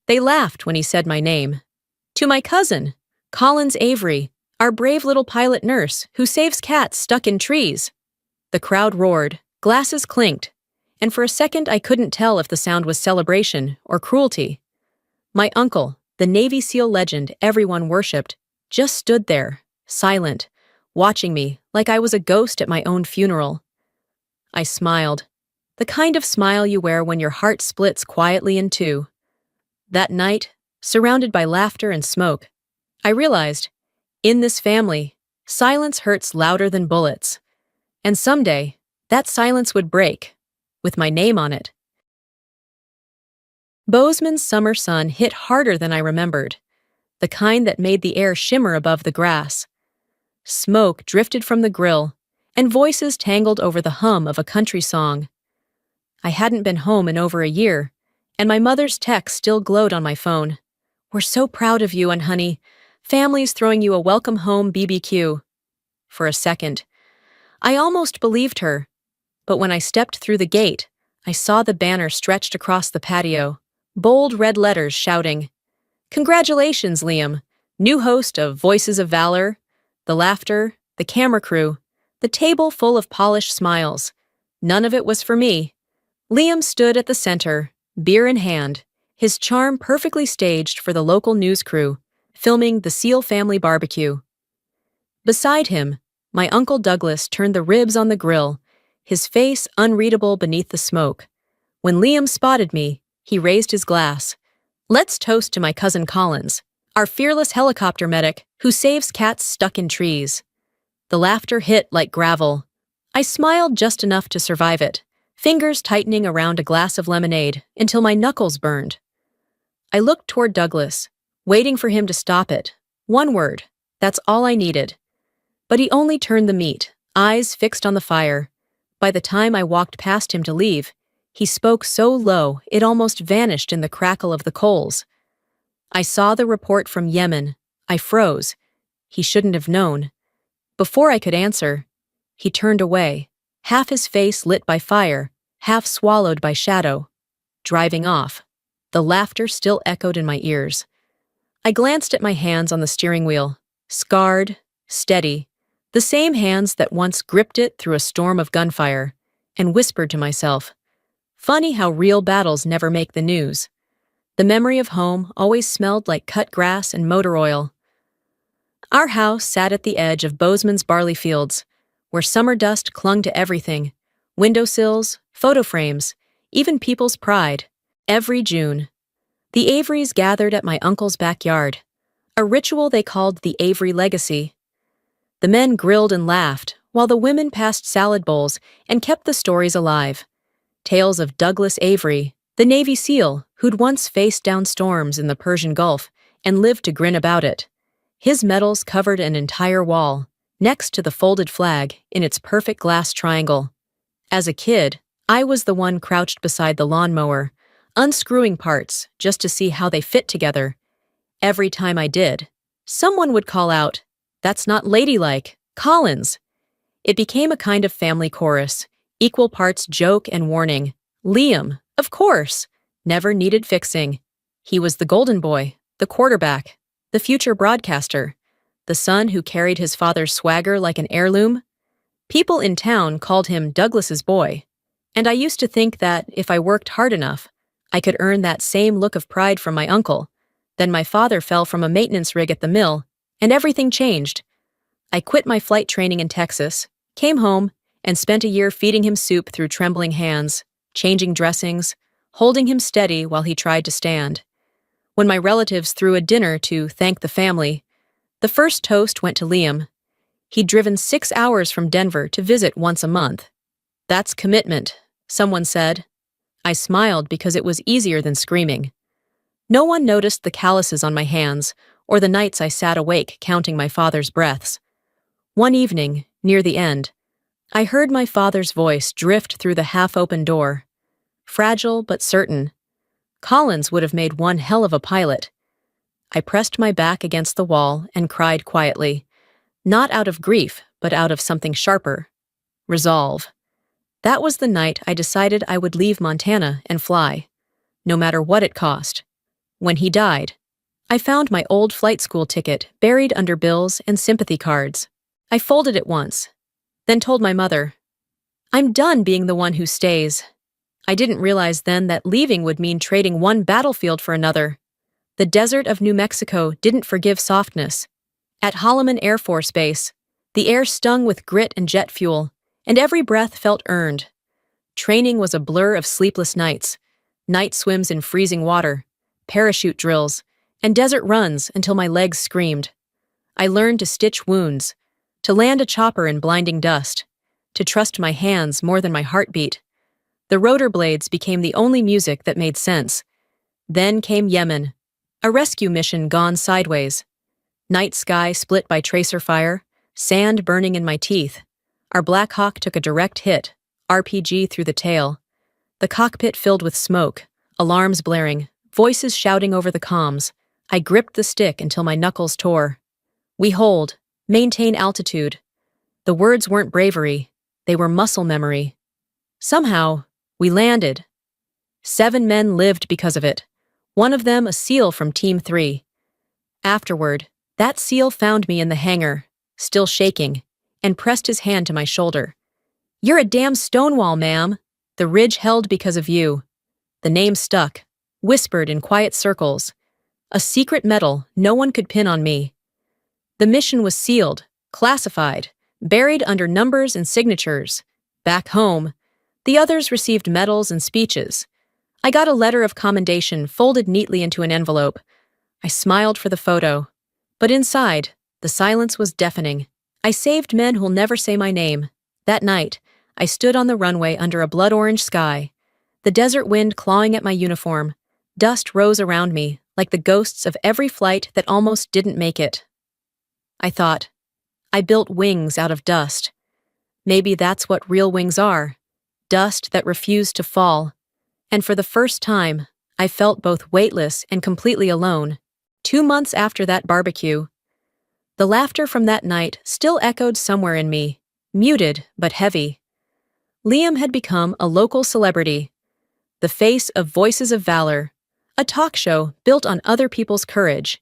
They laughed when he said my name. To my cousin, Collins Avery, our brave little pilot nurse who saves cats stuck in trees. The crowd roared, glasses clinked, and for a second I couldn't tell if the sound was celebration or cruelty. My uncle, the Navy SEAL legend everyone worshipped, just stood there, silent, watching me like I was a ghost at my own funeral. I smiled, the kind of smile you wear when your heart splits quietly in two. That night, surrounded by laughter and smoke, I realized, in this family, silence hurts louder than bullets. And someday, that silence would break, with my name on it. Bozeman's summer sun hit harder than I remembered, the kind that made the air shimmer above the grass. Smoke drifted from the grill, and voices tangled over the hum of a country song. I hadn't been home in over a year, and my mother's text still glowed on my phone. "We're so proud of you, and honey, family's throwing you a welcome home BBQ." For a second, I almost believed her, but when I stepped through the gate, I saw the banner stretched across the patio, bold red letters shouting, "Congratulations, Liam, new host of Voices of Valor." The laughter, the camera crew, the table full of polished smiles. None of it was for me. Liam stood at the center, beer in hand, his charm perfectly staged for the local news crew, filming the SEAL family barbecue. Beside him, my Uncle Douglas turned the ribs on the grill, his face unreadable beneath the smoke. When Liam spotted me, he raised his glass. "Let's toast to my cousin Collins, our fearless helicopter medic who saves cats stuck in trees." The laughter hit like gravel. I smiled just enough to survive it, fingers tightening around a glass of lemonade until my knuckles burned. I looked toward Douglas, waiting for him to stop it. One word, that's all I needed. But he only turned the meat, eyes fixed on the fire. By the time I walked past him to leave, he spoke so low it almost vanished in the crackle of the coals. I saw the report from Yemen. I froze. He shouldn't have known. Before I could answer, he turned away, half his face lit by fire, half swallowed by shadow. Driving off, the laughter still echoed in my ears. I glanced at my hands on the steering wheel, scarred, steady, the same hands that once gripped it through a storm of gunfire, and whispered to myself, "Funny how real battles never make the news." The memory of home always smelled like cut grass and motor oil. Our house sat at the edge of Bozeman's barley fields, where summer dust clung to everything, windowsills, photo frames, even people's pride. Every June, the Averys gathered at my uncle's backyard, a ritual they called the Avery Legacy. The men grilled and laughed, while the women passed salad bowls and kept the stories alive. Tales of Douglas Avery, the Navy SEAL who'd once faced down storms in the Persian Gulf and lived to grin about it. His medals covered an entire wall, next to the folded flag in its perfect glass triangle. As a kid, I was the one crouched beside the lawnmower, unscrewing parts just to see how they fit together. Every time I did, someone would call out, "That's not ladylike, Collins." It became a kind of family chorus, equal parts joke and warning. Liam, of course, never needed fixing. He was the golden boy, the quarterback, the future broadcaster, the son who carried his father's swagger like an heirloom. People in town called him Douglas's boy, and I used to think that if I worked hard enough, I could earn that same look of pride from my uncle. Then my father fell from a maintenance rig at the mill, and everything changed. I quit my flight training in Texas, came home, and spent a year feeding him soup through trembling hands, changing dressings, holding him steady while he tried to stand. When my relatives threw a dinner to thank the family, the first toast went to Liam. He'd driven 6 hours from Denver to visit once a month. "That's commitment," someone said. I smiled because it was easier than screaming. No one noticed the calluses on my hands or the nights I sat awake counting my father's breaths. One evening, near the end, I heard my father's voice drift through the half-open door. Fragile but certain. Collins would have made one hell of a pilot. I pressed my back against the wall and cried quietly, not out of grief, but out of something sharper. Resolve. That was the night I decided I would leave Montana and fly, no matter what it cost. When he died, I found my old flight school ticket buried under bills and sympathy cards. I folded it once, then told my mother, "I'm done being the one who stays." I didn't realize then that leaving would mean trading one battlefield for another. The desert of New Mexico didn't forgive softness. At Holloman Air Force Base, the air stung with grit and jet fuel, and every breath felt earned. Training was a blur of sleepless nights, night swims in freezing water, parachute drills, and desert runs until my legs screamed. I learned to stitch wounds, to land a chopper in blinding dust, to trust my hands more than my heartbeat. The rotor blades became the only music that made sense. Then came Yemen, a rescue mission gone sideways. Night sky split by tracer fire, sand burning in my teeth. Our Black Hawk took a direct hit, RPG through the tail. The cockpit filled with smoke, alarms blaring, voices shouting over the comms. I gripped the stick until my knuckles tore. "We hold. Maintain altitude." The words weren't bravery. They were muscle memory. Somehow, we landed. 7 men lived because of it. One of them a SEAL from Team 3. Afterward, that SEAL found me in the hangar, still shaking, and pressed his hand to my shoulder. "You're a damn Stonewall, ma'am. The ridge held because of you." The name stuck, whispered in quiet circles. A secret medal no one could pin on me. The mission was sealed, classified, buried under numbers and signatures. Back home, the others received medals and speeches. I got a letter of commendation folded neatly into an envelope. I smiled for the photo. But inside, the silence was deafening. I saved men who'll never say my name. That night, I stood on the runway under a blood-orange sky, the desert wind clawing at my uniform. Dust rose around me, like the ghosts of every flight that almost didn't make it. I thought, I built wings out of dust. Maybe that's what real wings are, dust that refused to fall. And for the first time, I felt both weightless and completely alone. 2 months after that barbecue, the laughter from that night still echoed somewhere in me, muted but heavy. Liam had become a local celebrity, the face of Voices of Valor, a talk show built on other people's courage.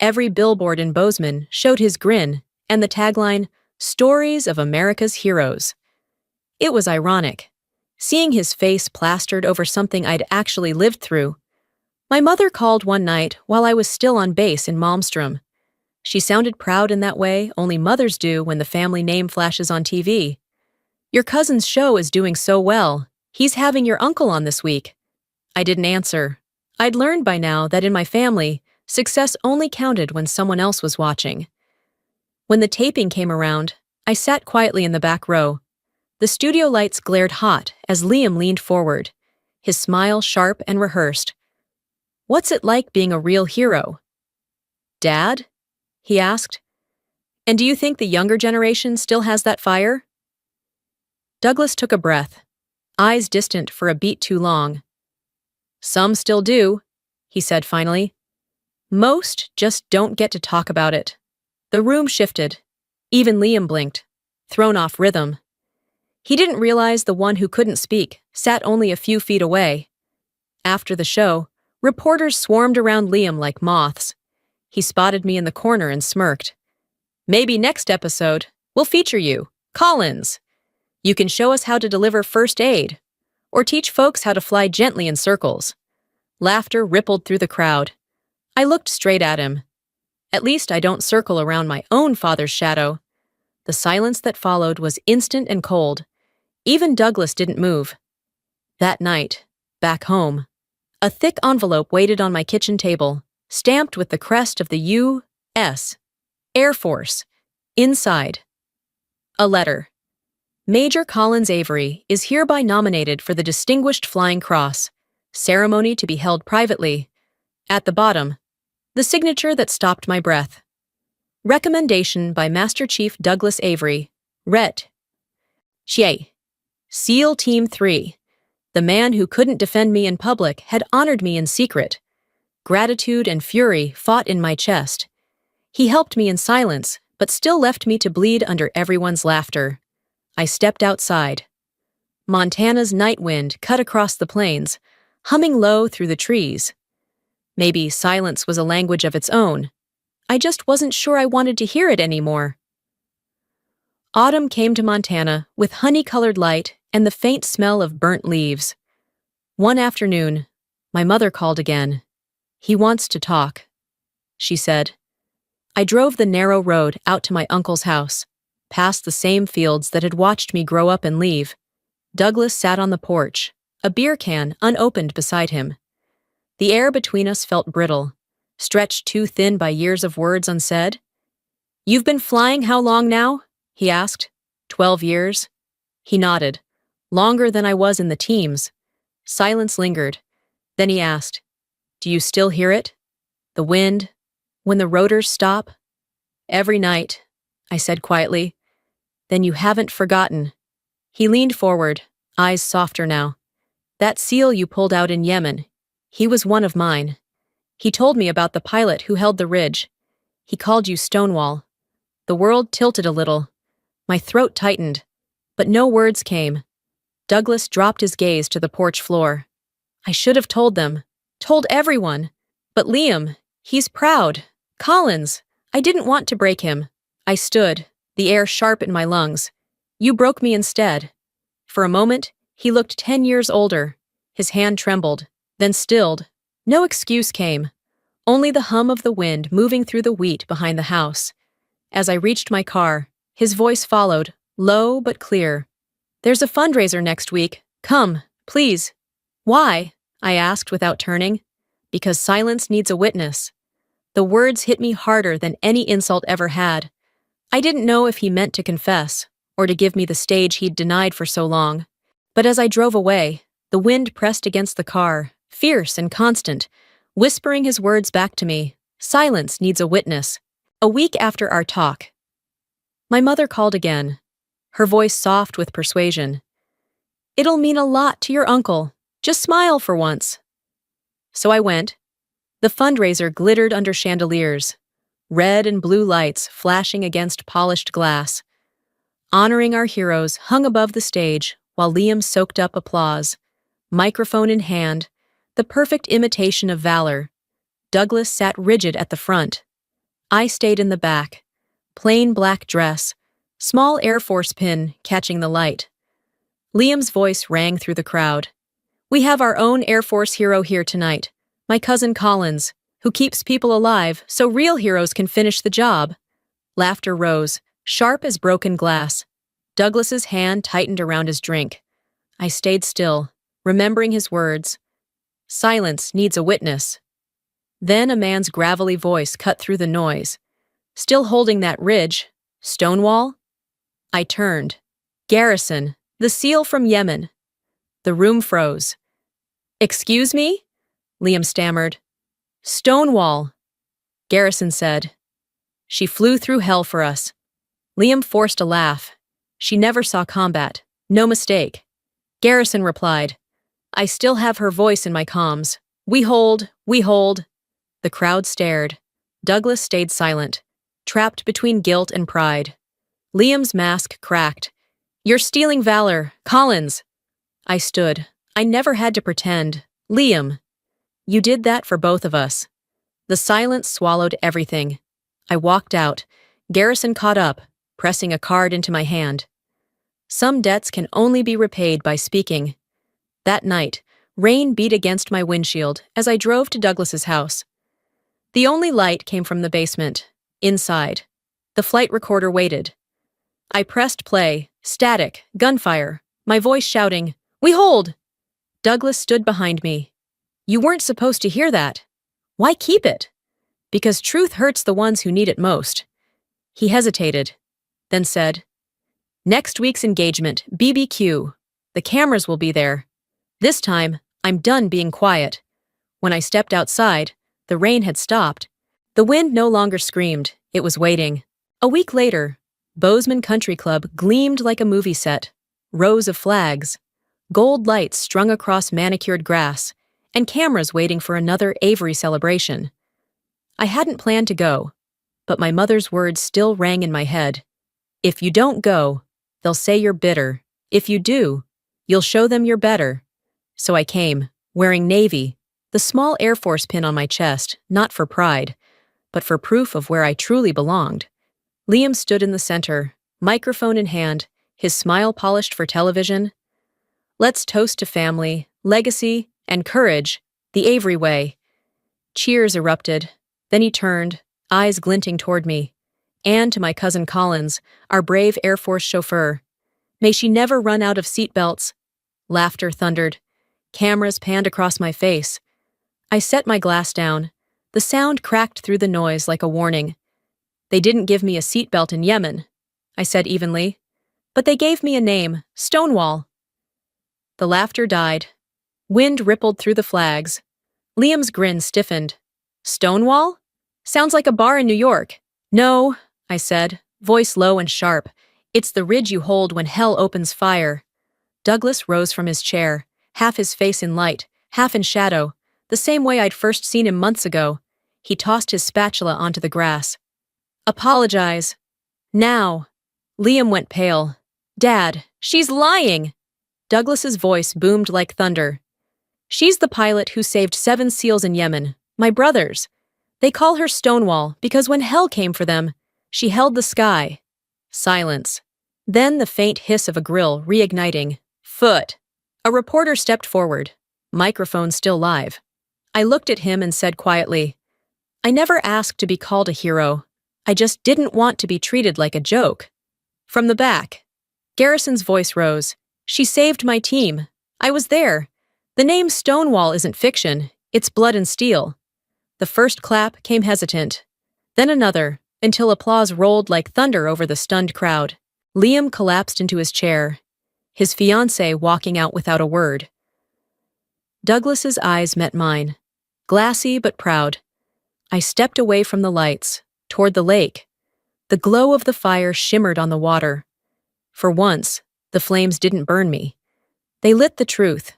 Every billboard in Bozeman showed his grin and the tagline, "Stories of America's Heroes." It was ironic, seeing his face plastered over something I'd actually lived through. My mother called one night while I was still on base in Malmstrom. She sounded proud in that way only mothers do when the family name flashes on TV. "Your cousin's show is doing so well. He's having your uncle on this week." I didn't answer. I'd learned by now that in my family, success only counted when someone else was watching. When the taping came around, I sat quietly in the back row. The studio lights glared hot as Liam leaned forward, his smile sharp and rehearsed. "What's it like being a real hero?" "Dad?" he asked. "And do you think the younger generation still has that fire?" Douglas took a breath, eyes distant for a beat too long. "Some still do," he said finally. "Most just don't get to talk about it." The room shifted. Even Liam blinked, thrown off rhythm. He didn't realize the one who couldn't speak sat only a few feet away. After the show, reporters swarmed around Liam like moths. He spotted me in the corner and smirked. "Maybe next episode, we'll feature you, Collins. You can show us how to deliver first aid, or teach folks how to fly gently in circles." Laughter rippled through the crowd. I looked straight at him. At least I don't circle around my own father's shadow. The silence that followed was instant and cold. Even Douglas didn't move. That night, back home, a thick envelope waited on my kitchen table, stamped with the crest of the U.S. Air Force. Inside, a letter. "Major Collins Avery is hereby nominated for the Distinguished Flying Cross. Ceremony to be held privately." At the bottom, the signature that stopped my breath. "Recommendation by Master Chief Douglas Avery, Ret. Shea. SEAL Team 3. The man who couldn't defend me in public had honored me in secret. Gratitude and fury fought in my chest. He helped me in silence, but still left me to bleed under everyone's laughter." I stepped outside. Montana's night wind cut across the plains, humming low through the trees. Maybe silence was a language of its own. I just wasn't sure I wanted to hear it anymore. Autumn came to Montana with honey-colored light and the faint smell of burnt leaves. One afternoon, my mother called again. "He wants to talk," she said. I drove the narrow road out to my uncle's house, past the same fields that had watched me grow up and leave. Douglas sat on the porch, a beer can unopened beside him. The air between us felt brittle, stretched too thin by years of words unsaid. "You've been flying how long now?" he asked. 12 years. He nodded. Longer than I was in the teams. Silence lingered. Then he asked, "Do you still hear it? The wind? When the rotors stop?" "Every night," I said quietly. "Then you haven't forgotten." He leaned forward, eyes softer now. "That seal you pulled out in Yemen, he was one of mine. He told me about the pilot who held the ridge. He called you Stonewall." The world tilted a little. My throat tightened, but no words came. Douglas dropped his gaze to the porch floor. "I should have told them. Told everyone. But Liam, he's proud. Collins, I didn't want to break him." I stood, the air sharp in my lungs. "You broke me instead." For a moment, he looked 10 years older. His hand trembled, then stilled. No excuse came. Only the hum of the wind moving through the wheat behind the house. As I reached my car, his voice followed, low but clear. "There's a fundraiser next week. Come, please." "Why?" I asked without turning. "Because silence needs a witness." The words hit me harder than any insult ever had. I didn't know if he meant to confess, or to give me the stage he'd denied for so long. But as I drove away, the wind pressed against the car, fierce and constant, whispering his words back to me. Silence needs a witness. A week after our talk, my mother called again, her voice soft with persuasion. "It'll mean a lot to your uncle. Just smile for once." So I went. The fundraiser glittered under chandeliers, red and blue lights flashing against polished glass. Honoring our heroes hung above the stage while Liam soaked up applause. Microphone in hand, the perfect imitation of valor. Douglas sat rigid at the front. I stayed in the back. Plain black dress, small Air Force pin catching the light. Liam's voice rang through the crowd. "We have our own Air Force hero here tonight, my cousin Collins, who keeps people alive so real heroes can finish the job." Laughter rose, sharp as broken glass. Douglas's hand tightened around his drink. I stayed still, remembering his words. "Silence needs a witness." Then a man's gravelly voice cut through the noise. "Still holding that ridge? Stonewall?" I turned. "Garrison, the seal from Yemen." The room froze. "Excuse me?" Liam stammered. "Stonewall," Garrison said. "She flew through hell for us." Liam forced a laugh. "She never saw combat. No mistake." Garrison replied, "I still have her voice in my comms. We hold, we hold." The crowd stared. Douglas stayed silent, trapped between guilt and pride. Liam's mask cracked. "You're stealing valor, Collins." I stood. I never had to pretend. "Liam, you did that for both of us." The silence swallowed everything. I walked out. Garrison caught up, pressing a card into my hand. Some debts can only be repaid by speaking. That night, rain beat against my windshield as I drove to Douglas's house. The only light came from the basement, inside. The flight recorder waited. I pressed play, static, gunfire, my voice shouting, "We hold!" Douglas stood behind me. "You weren't supposed to hear that. Why keep it?" "Because truth hurts the ones who need it most." He hesitated, then said, "Next week's engagement, BBQ. The cameras will be there. This time, I'm done being quiet." When I stepped outside, the rain had stopped. The wind no longer screamed, it was waiting. A week later, Bozeman Country Club gleamed like a movie set. Rows of flags, gold lights strung across manicured grass, and cameras waiting for another Avery celebration. I hadn't planned to go, but my mother's words still rang in my head. "If you don't go, they'll say you're bitter. If you do, you'll show them you're better." So I came, wearing navy, the small Air Force pin on my chest, not for pride, but for proof of where I truly belonged. Liam stood in the center, microphone in hand, his smile polished for television. Let's toast to family, legacy, and courage, the Avery way. Cheers erupted. Then he turned, eyes glinting toward me. And to my cousin Collins, our brave Air Force chauffeur. May she never run out of seatbelts. Laughter thundered. Cameras panned across my face. I set my glass down. The sound cracked through the noise like a warning. They didn't give me a seatbelt in Yemen, I said evenly. But they gave me a name, Stonewall. The laughter died. Wind rippled through the flags. Liam's grin stiffened. Stonewall? Sounds like a bar in New York. No, I said, voice low and sharp. It's the ridge you hold when hell opens fire. Douglas rose from his chair, half his face in light, half in shadow, the same way I'd first seen him months ago. He tossed his spatula onto the grass. Apologize. Now. Liam went pale. Dad, she's lying! Douglas's voice boomed like thunder. She's the pilot who saved 7 SEALs in Yemen, my brothers. They call her Stonewall because when hell came for them, she held the sky. Silence. Then the faint hiss of a grill reigniting. Foot. A reporter stepped forward, microphone still live. I looked at him and said quietly, I never asked to be called a hero. I just didn't want to be treated like a joke. From the back. Garrison's voice rose. She saved my team. I was there. The name Stonewall isn't fiction, it's blood and steel. The first clap came hesitant. Then another, until applause rolled like thunder over the stunned crowd. Liam collapsed into his chair, his fiancée walking out without a word. Douglas's eyes met mine, glassy but proud. I stepped away from the lights, toward the lake. The glow of the fire shimmered on the water. For once, the flames didn't burn me. They lit the truth.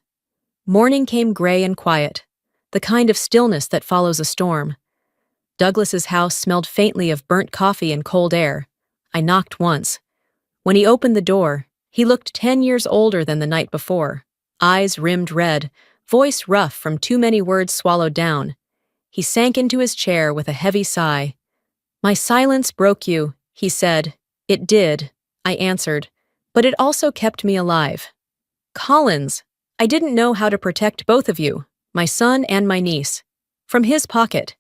Morning came gray and quiet, the kind of stillness that follows a storm. Douglas's house smelled faintly of burnt coffee and cold air. I knocked once. When he opened the door, he looked 10 years older than the night before. Eyes rimmed red, voice rough from too many words swallowed down. He sank into his chair with a heavy sigh. My silence broke you, he said. It did, I answered, but it also kept me alive. Collins, I didn't know how to protect both of you, my son and my niece. From his pocket,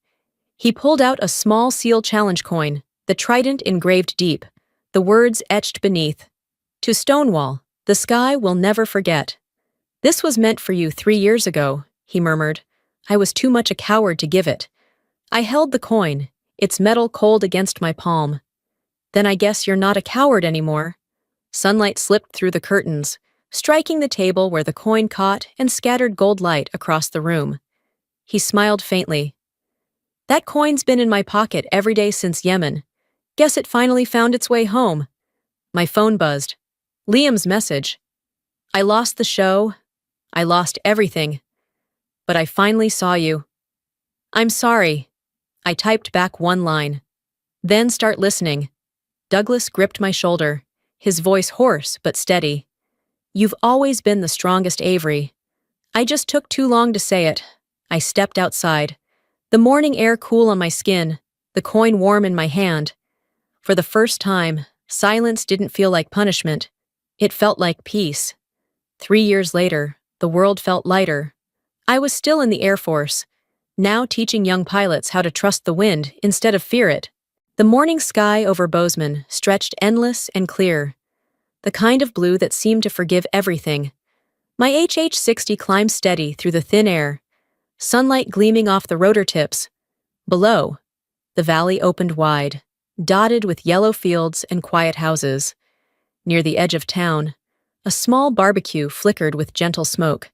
he pulled out a small SEAL challenge coin, the trident engraved deep, the words etched beneath. To Stonewall, the sky will never forget. This was meant for you 3 years ago, he murmured. I was too much a coward to give it. I held the coin, its metal cold against my palm. Then I guess you're not a coward anymore. Sunlight slipped through the curtains, striking the table where the coin caught and scattered gold light across the room. He smiled faintly. That coin's been in my pocket every day since Yemen. Guess it finally found its way home. My phone buzzed. Liam's message. I lost the show. I lost everything. But I finally saw you. I'm sorry. I typed back one line. Then start listening. Douglas gripped my shoulder, his voice hoarse but steady. You've always been the strongest, Avery. I just took too long to say it. I stepped outside. The morning air cool on my skin, the coin warm in my hand. For the first time, silence didn't feel like punishment. It felt like peace. 3 years later, the world felt lighter. I was still in the Air Force, now teaching young pilots how to trust the wind instead of fear it. The morning sky over Bozeman stretched endless and clear, the kind of blue that seemed to forgive everything. My HH-60 climbed steady through the thin air, sunlight gleaming off the rotor tips. Below, the valley opened wide, dotted with yellow fields and quiet houses. Near the edge of town, a small barbecue flickered with gentle smoke.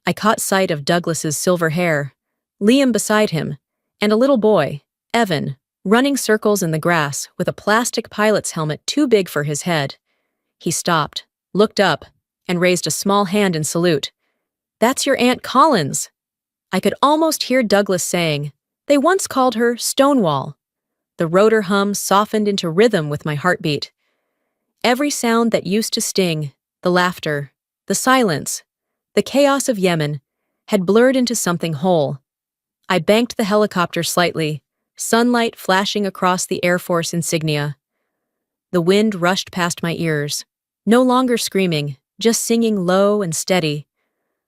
I caught sight of Douglas's silver hair, Liam beside him, and a little boy, Evan, running circles in the grass with a plastic pilot's helmet too big for his head. He stopped, looked up, and raised a small hand in salute. That's your Aunt Collins. I could almost hear Douglas saying, they once called her Stonewall. The rotor hum softened into rhythm with my heartbeat. Every sound that used to sting, the laughter, the silence, the chaos of Yemen, had blurred into something whole. I banked the helicopter slightly, sunlight flashing across the Air Force insignia. The wind rushed past my ears, no longer screaming, just singing low and steady.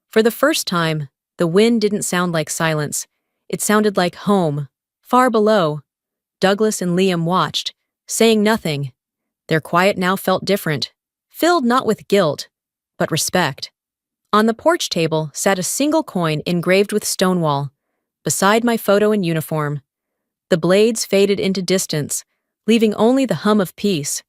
For the first time, the wind didn't sound like silence. It sounded like home, far below. Douglas and Liam watched, saying nothing. Their quiet now felt different, filled not with guilt, but respect. On the porch table sat a single coin engraved with Stonewall, beside my photo and uniform. The blades faded into distance, leaving only the hum of peace.